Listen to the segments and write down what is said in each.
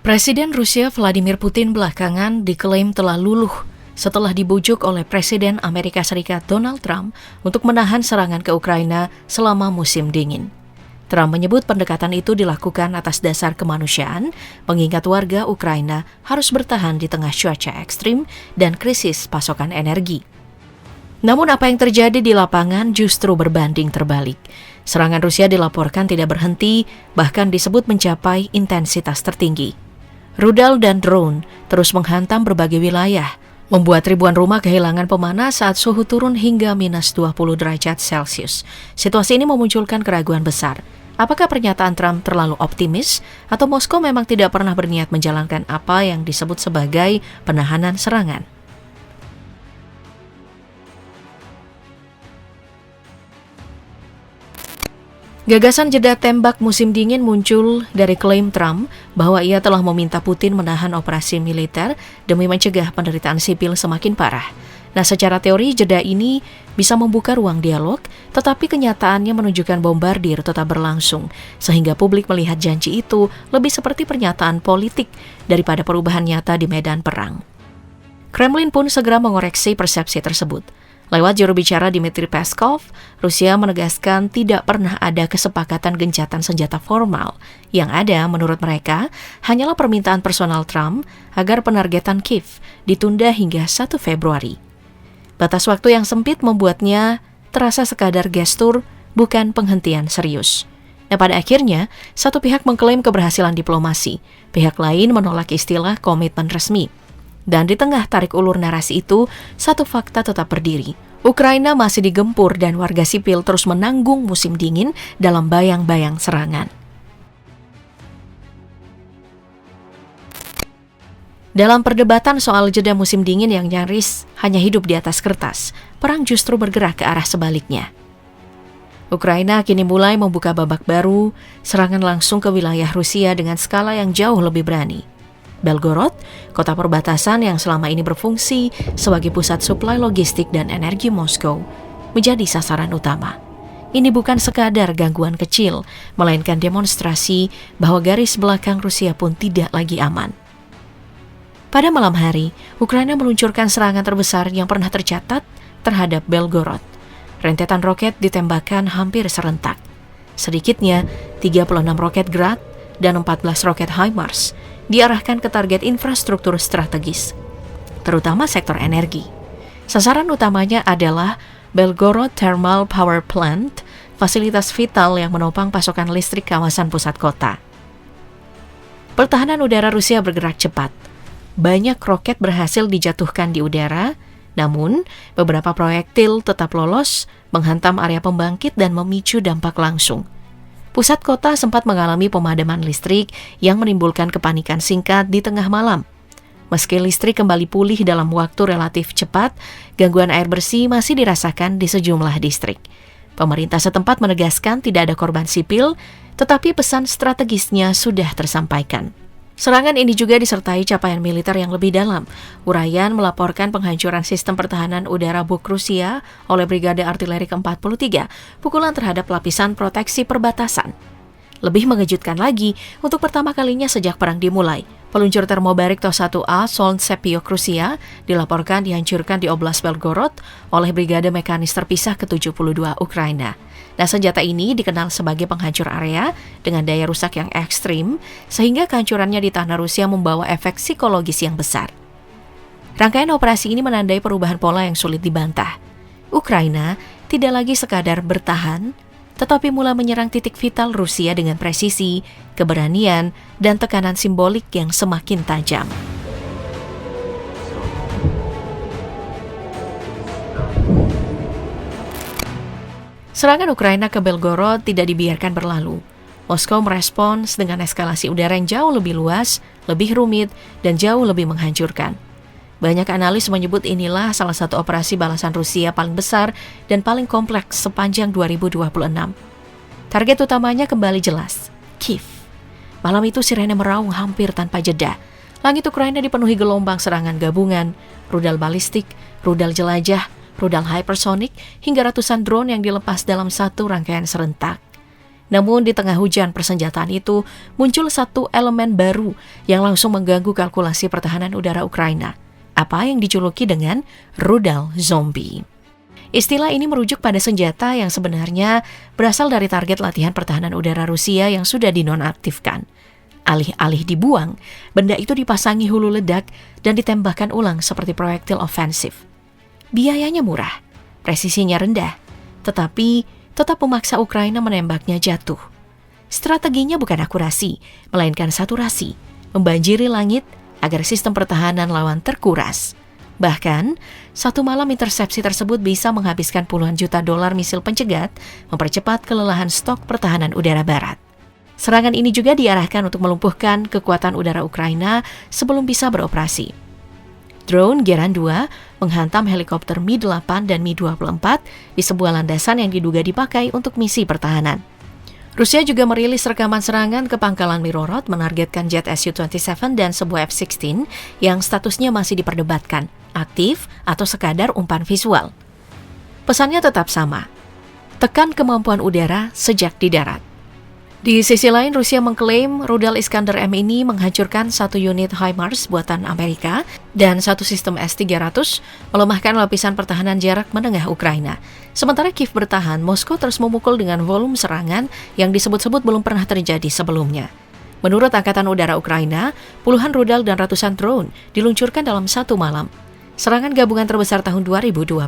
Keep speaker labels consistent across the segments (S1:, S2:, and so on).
S1: Presiden Rusia Vladimir Putin belakangan diklaim telah luluh setelah dibujuk oleh Presiden Amerika Serikat Donald Trump untuk menahan serangan ke Ukraina selama musim dingin. Trump menyebut pendekatan itu dilakukan atas dasar kemanusiaan, mengingat warga Ukraina harus bertahan di tengah cuaca ekstrim dan krisis pasokan energi. Namun apa yang terjadi di lapangan justru berbanding terbalik. Serangan Rusia dilaporkan tidak berhenti, bahkan disebut mencapai intensitas tertinggi. Rudal dan drone terus menghantam berbagai wilayah, membuat ribuan rumah kehilangan pemanas saat suhu turun hingga minus 20 derajat Celcius. Situasi ini memunculkan keraguan besar. Apakah pernyataan Trump terlalu optimis, atau Moskow memang tidak pernah berniat menjalankan apa yang disebut sebagai penahanan serangan? Gagasan jeda tembak musim dingin muncul dari klaim Trump bahwa ia telah meminta Putin menahan operasi militer demi mencegah penderitaan sipil semakin parah. Nah, secara teori jeda ini bisa membuka ruang dialog, tetapi kenyataannya menunjukkan bombardir tetap berlangsung, sehingga publik melihat janji itu lebih seperti pernyataan politik daripada perubahan nyata di medan perang. Kremlin pun segera mengoreksi persepsi tersebut. Lewat juru bicara Dmitry Peskov, Rusia menegaskan tidak pernah ada kesepakatan gencatan senjata formal. Yang ada, menurut mereka, hanyalah permintaan personal Trump agar penargetan Kiev ditunda hingga 1 Februari. Batas waktu yang sempit membuatnya terasa sekadar gestur, bukan penghentian serius. Nah, pada akhirnya, satu pihak mengklaim keberhasilan diplomasi, pihak lain menolak istilah komitmen resmi. Dan di tengah tarik ulur narasi itu, satu fakta tetap berdiri. Ukraina masih digempur dan warga sipil terus menanggung musim dingin dalam bayang-bayang serangan. Dalam perdebatan soal jeda musim dingin yang nyaris hanya hidup di atas kertas, perang justru bergerak ke arah sebaliknya. Ukraina kini mulai membuka babak baru, serangan langsung ke wilayah Rusia dengan skala yang jauh lebih berani. Belgorod, kota perbatasan yang selama ini berfungsi sebagai pusat suplai logistik dan energi Moskow, menjadi sasaran utama. Ini bukan sekadar gangguan kecil, melainkan demonstrasi bahwa garis belakang Rusia pun tidak lagi aman. Pada malam hari, Ukraina meluncurkan serangan terbesar yang pernah tercatat terhadap Belgorod. Rentetan roket ditembakkan hampir serentak. Sedikitnya, 36 roket Grad dan 14 roket HIMARS diarahkan ke target infrastruktur strategis, terutama sektor energi. Sasaran utamanya adalah Belgorod Thermal Power Plant, fasilitas vital yang menopang pasokan listrik kawasan pusat kota. Pertahanan udara Rusia bergerak cepat. Banyak roket berhasil dijatuhkan di udara, namun beberapa proyektil tetap lolos, menghantam area pembangkit dan memicu dampak langsung. Pusat kota sempat mengalami pemadaman listrik yang menimbulkan kepanikan singkat di tengah malam. Meski listrik kembali pulih dalam waktu relatif cepat, gangguan air bersih masih dirasakan di sejumlah distrik. Pemerintah setempat menegaskan tidak ada korban sipil, tetapi pesan strategisnya sudah tersampaikan. Serangan ini juga disertai capaian militer yang lebih dalam. Urayan melaporkan penghancuran sistem pertahanan udara Buk Rusia oleh Brigade Artileri ke-43, pukulan terhadap lapisan proteksi perbatasan. Lebih mengejutkan lagi, untuk pertama kalinya sejak perang dimulai, peluncur termobarik TOS-1A Solntsepiok Rusia dilaporkan dihancurkan di Oblast Belgorod oleh Brigade Mekanis Terpisah ke-72 Ukraina. Nah, senjata ini dikenal sebagai penghancur area dengan daya rusak yang ekstrim, sehingga kehancurannya di tanah Rusia membawa efek psikologis yang besar. Rangkaian operasi ini menandai perubahan pola yang sulit dibantah. Ukraina tidak lagi sekadar bertahan, tetapi mulai menyerang titik vital Rusia dengan presisi, keberanian, dan tekanan simbolik yang semakin tajam. Serangan Ukraina ke Belgorod tidak dibiarkan berlalu. Moskow merespons dengan eskalasi udara yang jauh lebih luas, lebih rumit, dan jauh lebih menghancurkan. Banyak analis menyebut inilah salah satu operasi balasan Rusia paling besar dan paling kompleks sepanjang 2026. Target utamanya kembali jelas, Kiev. Malam itu sirene meraung hampir tanpa jeda. Langit Ukraina dipenuhi gelombang serangan gabungan, rudal balistik, rudal jelajah, rudal hypersonic, hingga ratusan drone yang dilepas dalam satu rangkaian serentak. Namun di tengah hujan persenjataan itu, muncul satu elemen baru yang langsung mengganggu kalkulasi pertahanan udara Ukraina. Apa yang dijuluki dengan rudal zombie. Istilah ini merujuk pada senjata yang sebenarnya berasal dari target latihan pertahanan udara Rusia yang sudah dinonaktifkan. Alih-alih dibuang, benda itu dipasangi hulu ledak dan ditembakkan ulang seperti proyektil ofensif. Biayanya murah, presisinya rendah, tetapi tetap memaksa Ukraina menembaknya jatuh. Strateginya bukan akurasi, melainkan saturasi, membanjiri langit agar sistem pertahanan lawan terkuras. Bahkan, satu malam intersepsi tersebut bisa menghabiskan puluhan juta dolar misil pencegat, mempercepat kelelahan stok pertahanan udara barat. Serangan ini juga diarahkan untuk melumpuhkan kekuatan udara Ukraina sebelum bisa beroperasi. Drone Geran 2 menghantam helikopter Mi-8 dan Mi-24 di sebuah landasan yang diduga dipakai untuk misi pertahanan. Rusia juga merilis rekaman serangan ke pangkalan Mirorod menargetkan jet Su-27 dan sebuah F-16 yang statusnya masih diperdebatkan, aktif atau sekadar umpan visual. Pesannya tetap sama, tekan kemampuan udara sejak di darat. Di sisi lain, Rusia mengklaim rudal Iskander-M ini menghancurkan satu unit HIMARS buatan Amerika dan satu sistem S-300, melemahkan lapisan pertahanan jarak menengah Ukraina. Sementara Kiev bertahan, Moskow terus memukul dengan volume serangan yang disebut-sebut belum pernah terjadi sebelumnya. Menurut Angkatan Udara Ukraina, puluhan rudal dan ratusan drone diluncurkan dalam satu malam. Serangan gabungan terbesar tahun 2026.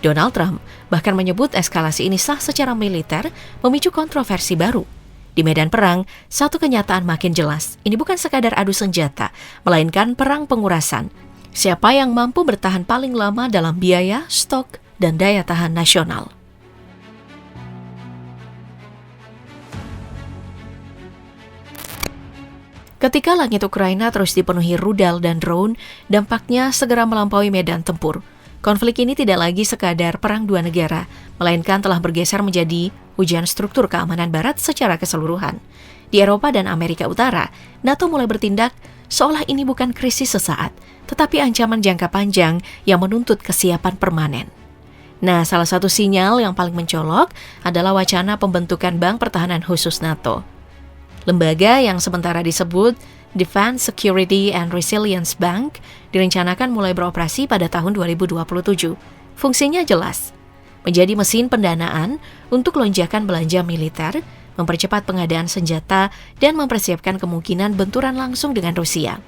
S1: Donald Trump bahkan menyebut eskalasi ini sah secara militer, memicu kontroversi baru. Di medan perang, satu kenyataan makin jelas. Ini bukan sekadar adu senjata, melainkan perang pengurasan. Siapa yang mampu bertahan paling lama dalam biaya, stok, dan daya tahan nasional. Ketika langit Ukraina terus dipenuhi rudal dan drone, dampaknya segera melampaui medan tempur. Konflik ini tidak lagi sekadar perang dua negara, melainkan telah bergeser menjadi ujian struktur keamanan barat secara keseluruhan. Di Eropa dan Amerika Utara, NATO mulai bertindak seolah ini bukan krisis sesaat, tetapi ancaman jangka panjang yang menuntut kesiapan permanen. Nah, salah satu sinyal yang paling mencolok adalah wacana pembentukan Bank Pertahanan Khusus NATO. Lembaga yang sementara disebut Defense Security and Resilience Bank direncanakan mulai beroperasi pada tahun 2027. Fungsinya jelas, menjadi mesin pendanaan untuk lonjakan belanja militer, mempercepat pengadaan senjata, dan mempersiapkan kemungkinan benturan langsung dengan Rusia.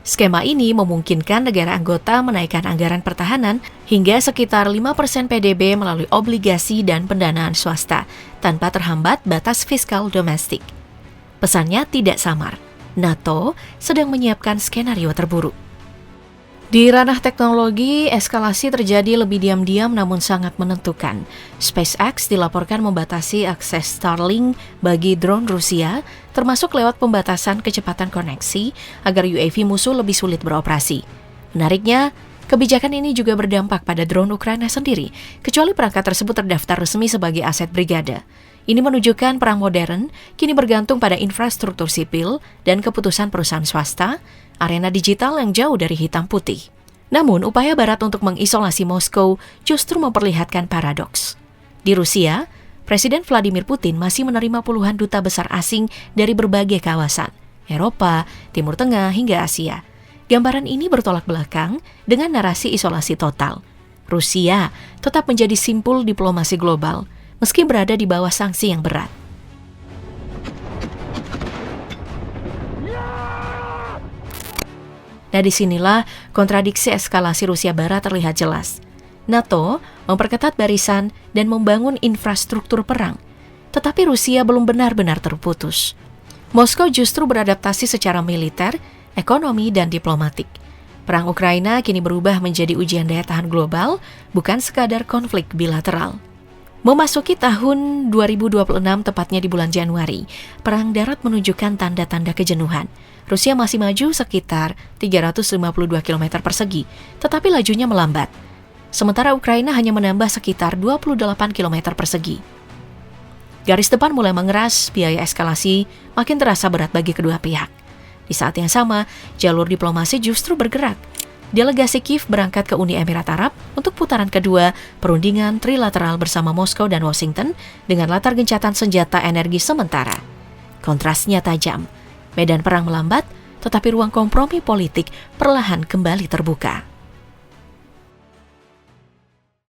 S1: Skema ini memungkinkan negara anggota menaikkan anggaran pertahanan hingga sekitar 5% PDB melalui obligasi dan pendanaan swasta, tanpa terhambat batas fiskal domestik. Pesannya tidak samar. NATO sedang menyiapkan skenario terburuk. Di ranah teknologi, eskalasi terjadi lebih diam-diam namun sangat menentukan. SpaceX dilaporkan membatasi akses Starlink bagi drone Rusia, termasuk lewat pembatasan kecepatan koneksi agar UAV musuh lebih sulit beroperasi. Menariknya, kebijakan ini juga berdampak pada drone Ukraina sendiri, kecuali perangkat tersebut terdaftar resmi sebagai aset brigade. Ini menunjukkan perang modern kini bergantung pada infrastruktur sipil dan keputusan perusahaan swasta, arena digital yang jauh dari hitam putih. Namun, upaya Barat untuk mengisolasi Moskow justru memperlihatkan paradoks. Di Rusia, Presiden Vladimir Putin masih menerima puluhan duta besar asing dari berbagai kawasan, Eropa, Timur Tengah, hingga Asia. Gambaran ini bertolak belakang dengan narasi isolasi total. Rusia tetap menjadi simpul diplomasi global, meski berada di bawah sanksi yang berat. Nah, disinilah kontradiksi eskalasi Rusia Barat terlihat jelas. NATO memperketat barisan dan membangun infrastruktur perang, tetapi Rusia belum benar-benar terputus. Moskow justru beradaptasi secara militer, ekonomi, dan diplomatik. Perang Ukraina kini berubah menjadi ujian daya tahan global, bukan sekadar konflik bilateral. Memasuki tahun 2026, tepatnya di bulan Januari, perang darat menunjukkan tanda-tanda kejenuhan. Rusia masih maju sekitar 352 km persegi, tetapi lajunya melambat. Sementara Ukraina hanya menambah sekitar 28 km persegi. Garis depan mulai mengeras, biaya eskalasi makin terasa berat bagi kedua pihak. Di saat yang sama, jalur diplomasi justru bergerak. delegasi Kiev berangkat ke Uni Emirat Arab untuk putaran kedua perundingan trilateral bersama Moskow dan Washington dengan latar gencatan senjata energi sementara. Kontrasnya tajam, medan perang melambat, tetapi ruang kompromi politik perlahan kembali terbuka.